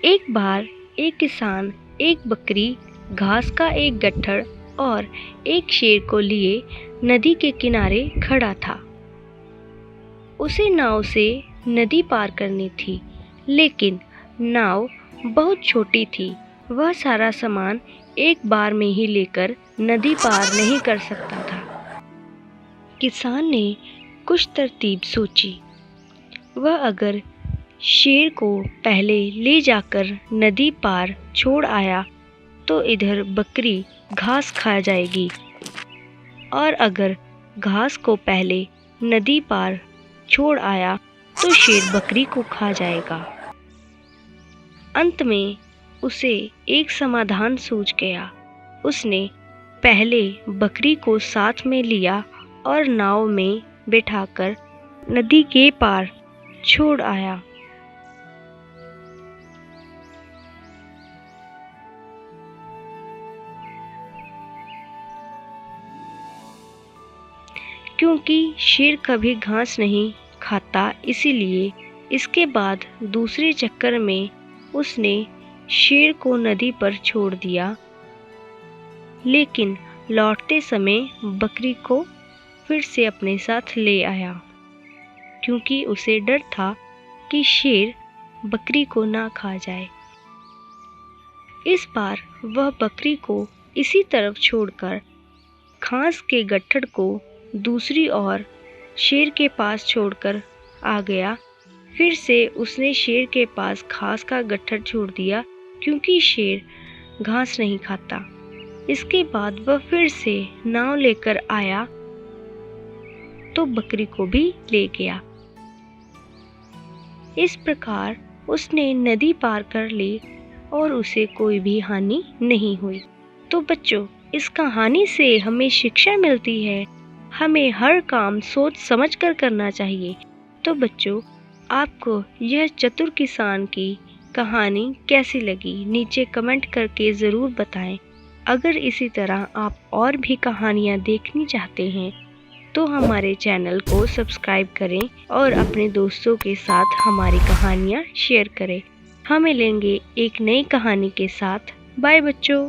एक बार एक किसान एक बकरी, घास का एक गट्ठर और एक शेर को लिए नदी के किनारे खड़ा था। उसे नाव से नदी पार करनी थी, लेकिन नाव बहुत छोटी थी। वह सारा सामान एक बार में ही लेकर नदी पार नहीं कर सकता था। किसान ने कुछ तरकीब सोची। वह अगर शेर को पहले ले जाकर नदी पार छोड़ आया तो इधर बकरी घास खा जाएगी, और अगर घास को पहले नदी पार छोड़ आया तो शेर बकरी को खा जाएगा। अंत में उसे एक समाधान सूझ गया। उसने पहले बकरी को साथ में लिया और नाव में बिठाकर नदी के पार छोड़ आया। क्योंकि शेर कभी घास नहीं खाता, इसीलिए इसके बाद दूसरे चक्कर में उसने शेर को नदी पर छोड़ दिया, लेकिन लौटते समय बकरी को फिर से अपने साथ ले आया, क्योंकि उसे डर था कि शेर बकरी को ना खा जाए। इस बार वह बकरी को इसी तरफ छोड़कर घास के गट्ठर को दूसरी ओर शेर के पास छोड़कर आ गया। फिर से उसने शेर के पास घास का गट्ठर छोड़ दिया, क्योंकि शेर घास नहीं खाता। इसके बाद वह फिर से नाव लेकर आया तो बकरी को भी ले गया। इस प्रकार उसने नदी पार कर ली और उसे कोई भी हानि नहीं हुई। तो बच्चों, इस कहानी से हमें शिक्षा मिलती है, हमें हर काम सोच समझ कर करना चाहिए। तो बच्चों, आपको यह चतुर किसान की कहानी कैसी लगी, नीचे कमेंट करके ज़रूर बताएं। अगर इसी तरह आप और भी कहानियाँ देखनी चाहते हैं तो हमारे चैनल को सब्सक्राइब करें और अपने दोस्तों के साथ हमारी कहानियाँ शेयर करें। हम मिलेंगे एक नई कहानी के साथ। बाय बच्चों।